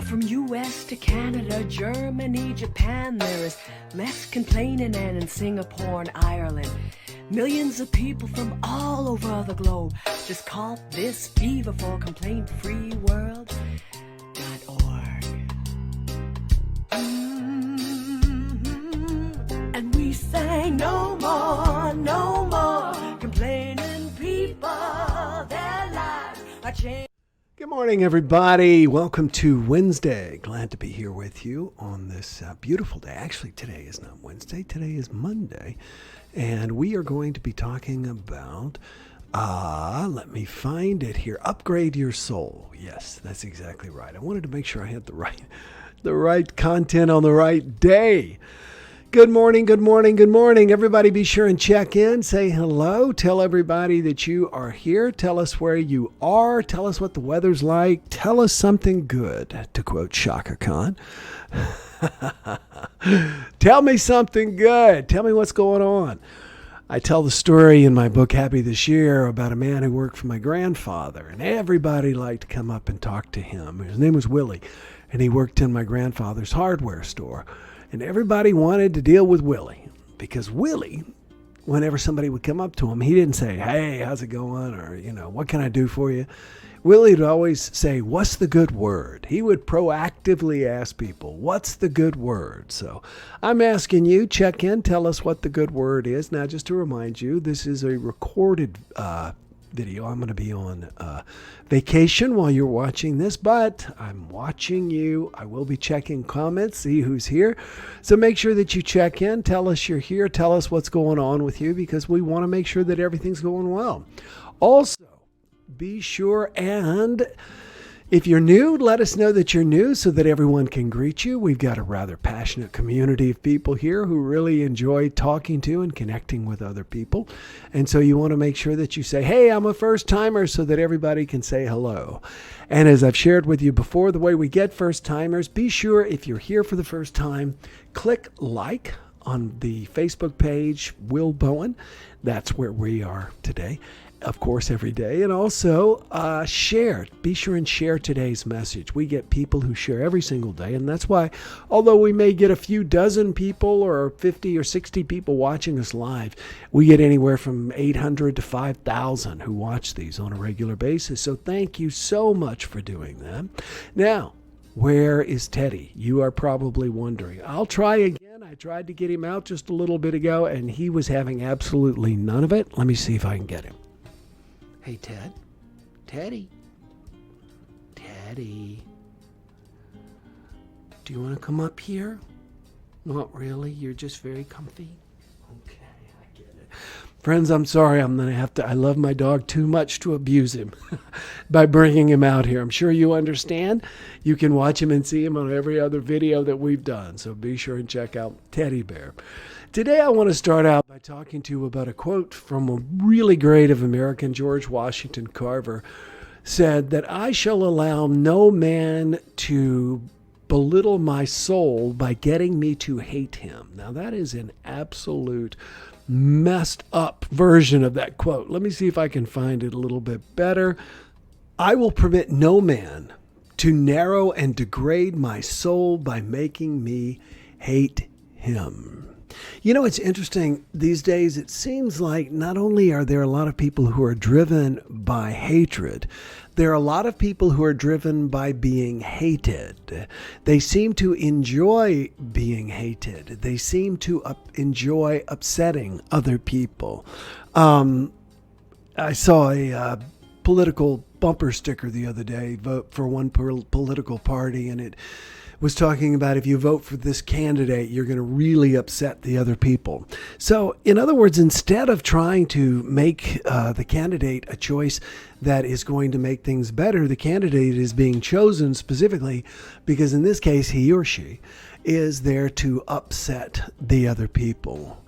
From US to Canada, Germany, Japan, there is less complaining, and in Singapore and Ireland, millions of people from all over the globe just call this fever for complaint-free-world.org. And we sang no more complaining people, their lives are changing. Good morning, everybody. Welcome to Wednesday. Glad to be here with you on this beautiful day. Actually, today is not Wednesday. Today is Monday. And we are going to be talking about, let me find it here, upgrade your soul. Yes, that's exactly right. I wanted to make sure I had the right content on the right day. Good morning, good morning, good morning. Everybody be sure and check in. Say hello. Tell everybody that you are here. Tell us where you are. Tell us what the weather's like. Tell us something good, to quote Shaka Khan. Tell me something good. Tell me what's going on. I tell the story in my book, Happy This Year, about a man who worked for my grandfather, and everybody liked to come up and talk to him. His name was Willie, and he worked in my grandfather's hardware store. And everybody wanted to deal with Willie because Willie, whenever somebody would come up to him, he didn't say, hey, how's it going? Or, what can I do for you? Willie would always say, what's the good word? He would proactively ask people, what's the good word? So I'm asking you, check in, tell us what the good word is. Now, just to remind you, this is a recorded video. I'm going to be on vacation while you're watching this, but I'm watching you. I will be checking comments, see who's here. So make sure that you check in. Tell us you're here. Tell us what's going on with you because we want to make sure that everything's going well. Also, be sure and if you're new, let us know that you're new so that everyone can greet you. We've got a rather passionate community of people here who really enjoy talking to and connecting with other people. And so you want to make sure that you say, hey, I'm a first timer so that everybody can say hello. And as I've shared with you before, the way we get first timers, be sure if you're here for the first time, click like on the Facebook page, Will Bowen. That's where we are today. Of course, every day. And also share. Be sure and share today's message. We get people who share every single day. And that's why, although we may get a few dozen people or 50 or 60 people watching us live, we get anywhere from 800 to 5,000 who watch these on a regular basis. So thank you so much for doing that. Now, where is Teddy? You are probably wondering. I'll try again. I tried to get him out just a little bit ago, and he was having absolutely none of it. Let me see if I can get him. Hey, Ted. Teddy. Teddy. Do you want to come up here? Not really. You're just very comfy. Okay, I get it. Friends, I'm sorry. I'm going to have to. I love my dog too much to abuse him by bringing him out here. I'm sure you understand. You can watch him and see him on every other video that we've done. So be sure and check out Teddy Bear. Today I want to start out by talking to you about a quote from a really great of American, George Washington Carver, said that I shall allow no man to belittle my soul by getting me to hate him. Now that is an absolute messed up version of that quote. Let me see if I can find it a little bit better. I will permit no man to narrow and degrade my soul by making me hate him. It's interesting these days. It seems like not only are there a lot of people who are driven by hatred, there are a lot of people who are driven by being hated. They seem to enjoy being hated. They seem to enjoy upsetting other people. I saw a political bumper sticker the other day, vote for one political party, and it was talking about if you vote for this candidate, you're going to really upset the other people. So, in other words, instead of trying to make the candidate a choice that is going to make things better, the candidate is being chosen specifically because in this case, he or she is there to upset the other people.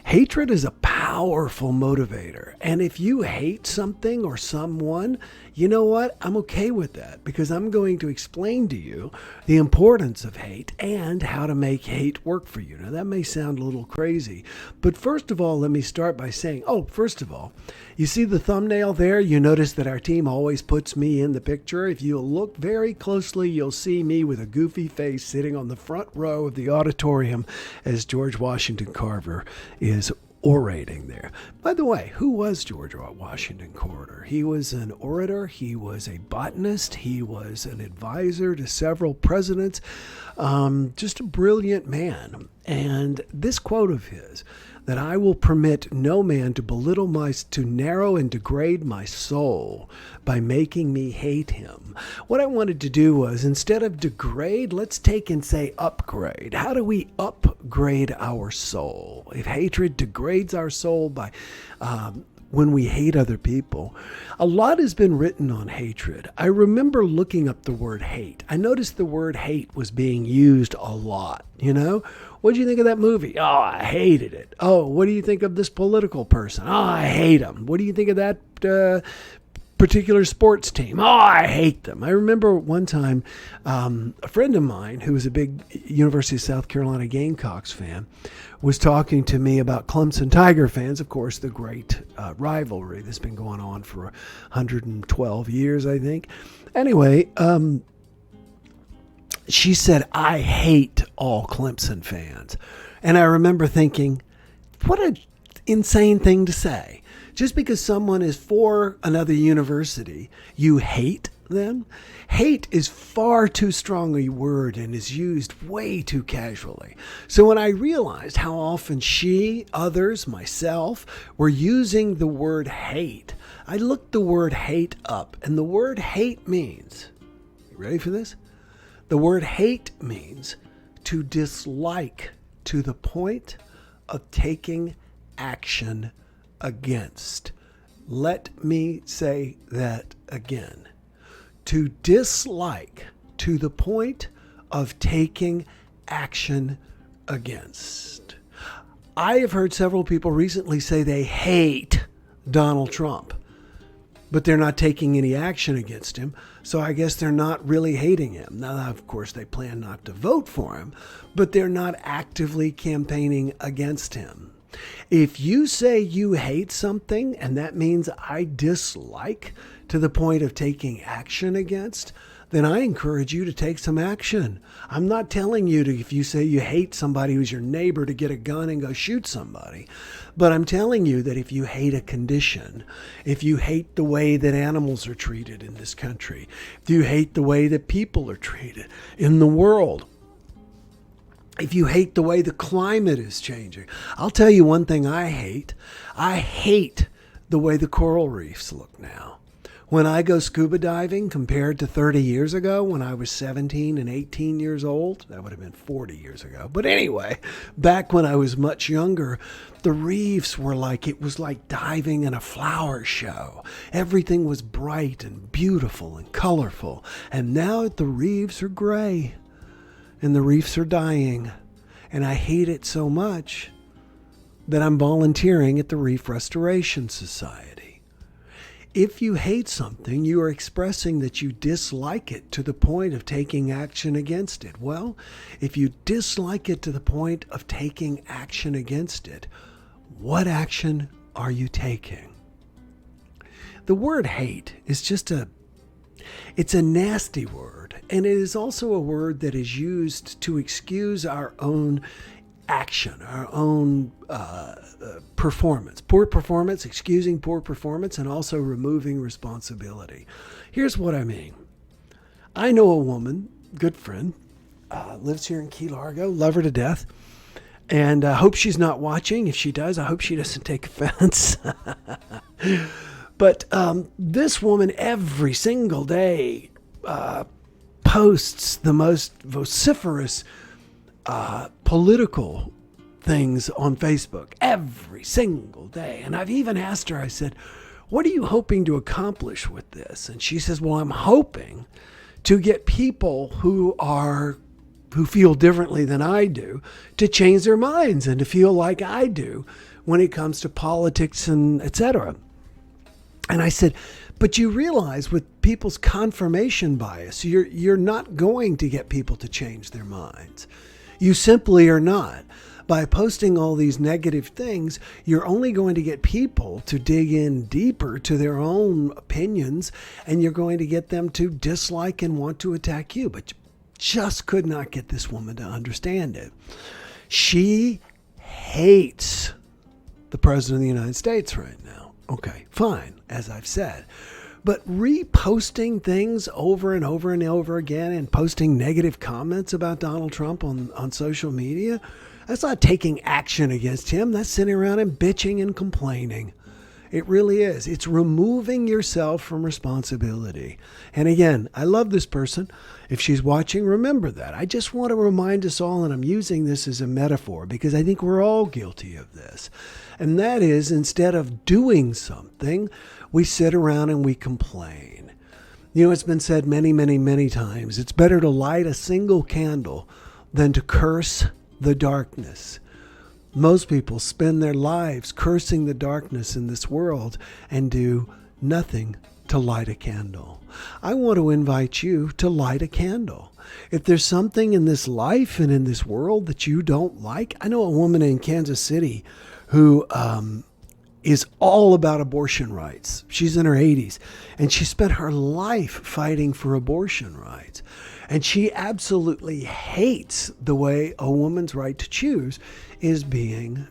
Hatred is a powerful motivator. And if you hate something or someone, you know what? I'm okay with that because I'm going to explain to you the importance of hate and how to make hate work for you. Now, that may sound a little crazy, but first of all, let me start by saying, first of all, you see the thumbnail there? You notice that our team always puts me in the picture. If you look very closely, you'll see me with a goofy face sitting on the front row of the auditorium as George Washington Carver is orating there. By the way, who was George Washington Carver? He was an orator. He was a botanist. He was an advisor to several presidents. Just a brilliant man. And this quote of his, that I will permit no man to belittle to narrow and degrade my soul by making me hate him. What I wanted to do was, instead of degrade, let's take and say upgrade. How do we upgrade our soul? If hatred degrades our soul by when we hate other people. A lot has been written on hatred. I remember looking up the word hate. I noticed the word hate was being used a lot, What do you think of that movie? Oh, I hated it. Oh, what do you think of this political person? Oh, I hate him. What do you think of that particular sports team? Oh, I hate them. I remember one time a friend of mine who was a big University of South Carolina Gamecocks fan was talking to me about Clemson Tiger fans, of course, the great rivalry that's been going on for 112 years, I think. Anyway, she said, I hate all Clemson fans. And I remember thinking, what an insane thing to say. Just because someone is for another university, you hate them? Hate is far too strong a word and is used way too casually. So when I realized how often she, others, myself, were using the word hate, I looked the word hate up. And the word hate means, you ready for this? The word hate means to dislike to the point of taking action against. Let me say that again. To dislike to the point of taking action against. I have heard several people recently say they hate Donald Trump, but they're not taking any action against him. So I guess they're not really hating him. Now, of course, they plan not to vote for him, but they're not actively campaigning against him. If you say you hate something, and that means I dislike to the point of taking action against, then I encourage you to take some action. I'm not telling you to, if you say you hate somebody who's your neighbor, to get a gun and go shoot somebody. But I'm telling you that if you hate a condition, if you hate the way that animals are treated in this country, if you hate the way that people are treated in the world, if you hate the way the climate is changing, I'll tell you one thing I hate. I hate the way the coral reefs look now. When I go scuba diving compared to 30 years ago when I was 17 and 18 years old, that would have been 40 years ago. But anyway, back when I was much younger, the reefs were it was like diving in a flower show. Everything was bright and beautiful and colorful. And now the reefs are gray and the reefs are dying. And I hate it so much that I'm volunteering at the Reef Restoration Society. If you hate something, you are expressing that you dislike it to the point of taking action against it. Well, if you dislike it to the point of taking action against it, what action are you taking? The word hate is it's a nasty word, and it is also a word that is used to excuse our own action, our own performance. Poor performance, excusing poor performance, and also removing responsibility. Here's what I mean. I know a woman, good friend, lives here in Key Largo, love her to death, and I hope she's not watching. If she does, I hope she doesn't take offense. But this woman every single day posts the most vociferous political things on Facebook every single day. And I've even asked her, I said, what are you hoping to accomplish with this? And she says, well, I'm hoping to get people who feel differently than I do to change their minds and to feel like I do when it comes to politics and etc. And I said, but you realize with people's confirmation bias, you're not going to get people to change their minds. You simply are not. By posting all these negative things, you're only going to get people to dig in deeper to their own opinions, and you're going to get them to dislike and want to attack you. But you just could not get this woman to understand it. She hates the President of the United States right now. Okay, fine, as I've said. But reposting things over and over and over again and posting negative comments about Donald Trump on social media, that's not taking action against him. That's sitting around and bitching and complaining. It really is. It's removing yourself from responsibility. And again, I love this person. If she's watching, remember that. I just want to remind us all, and I'm using this as a metaphor because I think we're all guilty of this. And that is, instead of doing something, we sit around and we complain. You know, it's been said many, many, many times. It's better to light a single candle than to curse the darkness. Most people spend their lives cursing the darkness in this world and do nothing to light a candle. I want to invite you to light a candle. If there's something in this life and in this world that you don't like, I know a woman in Kansas City who is all about abortion rights. She's in her 80s, and she spent her life fighting for abortion rights. And she absolutely hates the way a woman's right to choose is being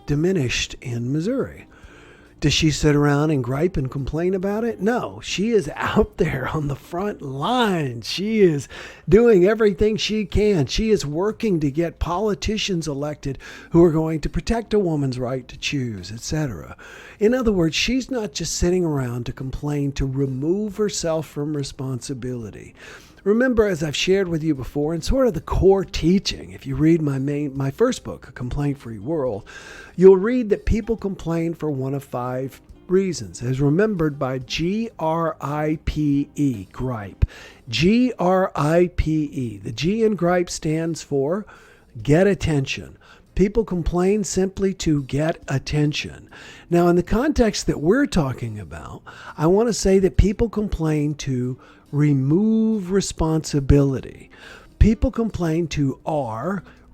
diminished in Missouri. Does she sit around and gripe and complain about it? No, she is out there on the front line. She is doing everything she can. She is working to get politicians elected who are going to protect a woman's right to choose, etc. In other words, she's not just sitting around to complain to remove herself from responsibility. Remember, as I've shared with you before, and sort of the core teaching, if you read my first book, A Complaint-Free World, you'll read that people complain for one of 5 reasons, as remembered by Gripe, gripe. Gripe. The G in gripe stands for get attention. People complain simply to get attention. Now, in the context that we're talking about, I want to say that people complain to remove responsibility. People complain to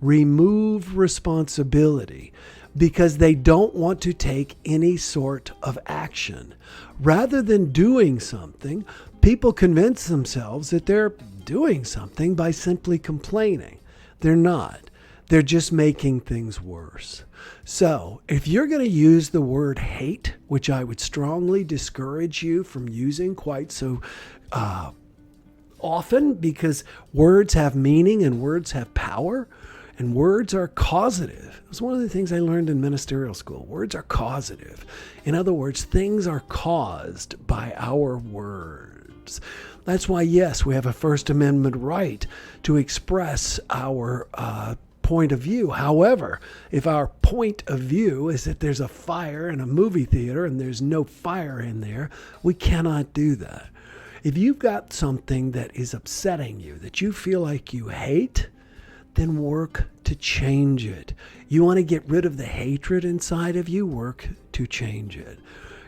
remove responsibility because they don't want to take any sort of action. Rather than doing something, people convince themselves that they're doing something by simply complaining. They're not. They're just making things worse. So if you're going to use the word hate, which I would strongly discourage you from using quite so often, because words have meaning and words have power and words are causative. It was one of the things I learned in ministerial school. Words are causative. In other words, things are caused by our words. That's why, yes, we have a First Amendment right to express our point of view. However, if our point of view is that there's a fire in a movie theater and there's no fire in there, we cannot do that. If you've got something that is upsetting you, that you feel like you hate, then work to change it. You want to get rid of the hatred inside of you, work to change it.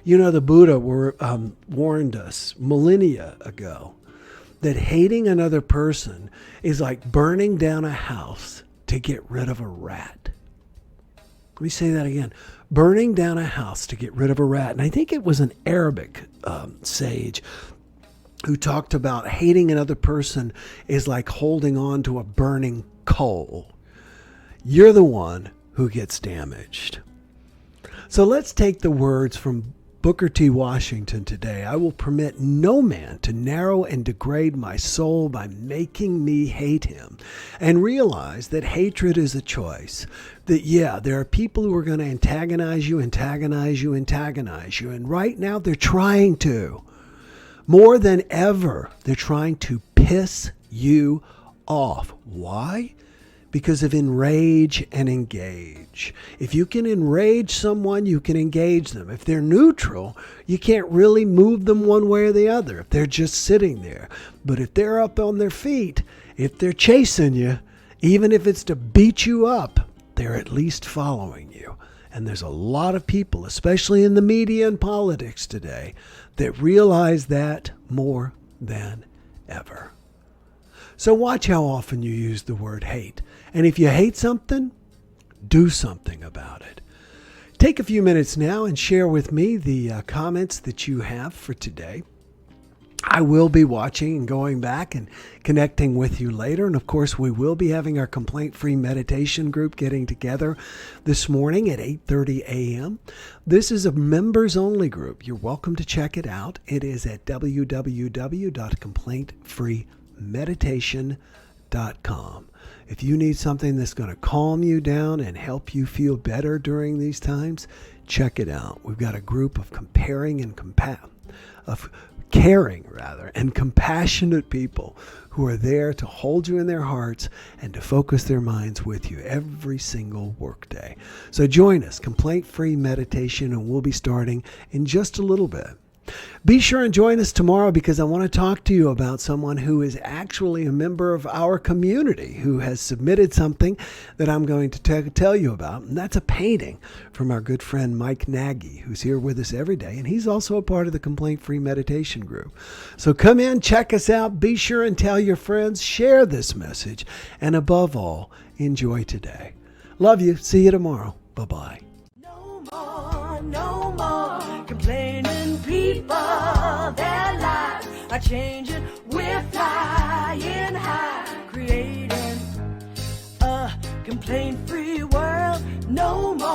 You know, the Buddha warned us millennia ago that hating another person is like burning down a house to get rid of a rat. Let me say that again. Burning down a house to get rid of a rat. And I think it was an Arabic sage who talked about hating another person is like holding on to a burning coal. You're the one who gets damaged. So let's take the words from Booker T. Washington today. I will permit no man to narrow and degrade my soul by making me hate him. And realize that hatred is a choice. That, yeah, there are people who are going to antagonize you. And right now they're trying to. More than ever, they're trying to piss you off. Why? Because of enrage and engage. If you can enrage someone, you can engage them. If they're neutral, you can't really move them one way or the other if they're just sitting there. But if they're up on their feet, if they're chasing you, even if it's to beat you up, they're at least following you. And there's a lot of people, especially in the media and politics today, that realize that more than ever. So watch how often you use the word hate. And if you hate something, do something about it. Take a few minutes now and share with me the comments that you have for today. I will be watching and going back and connecting with you later. And of course, we will be having our complaint-free meditation group getting together this morning at 8:30 a.m. This is a members-only group. You're welcome to check it out. It is at www.complaintfreemeditation.com. If you need something that's going to calm you down and help you feel better during these times, check it out. We've got a group of caring and compassionate people who are there to hold you in their hearts and to focus their minds with you every single workday. So join us, Complaint-Free Meditation, and we'll be starting in just a little bit. Be sure and join us tomorrow because I want to talk to you about someone who is actually a member of our community who has submitted something that I'm going to tell you about. And that's a painting from our good friend Mike Nagy, who's here with us every day. And he's also a part of the Complaint-Free Meditation group. So come in, check us out. Be sure and tell your friends, share this message, and above all, enjoy today. Love you. See you tomorrow. Bye-bye. No more complaining people, their lives are changing, we're flying high, creating a complaint-free world. No more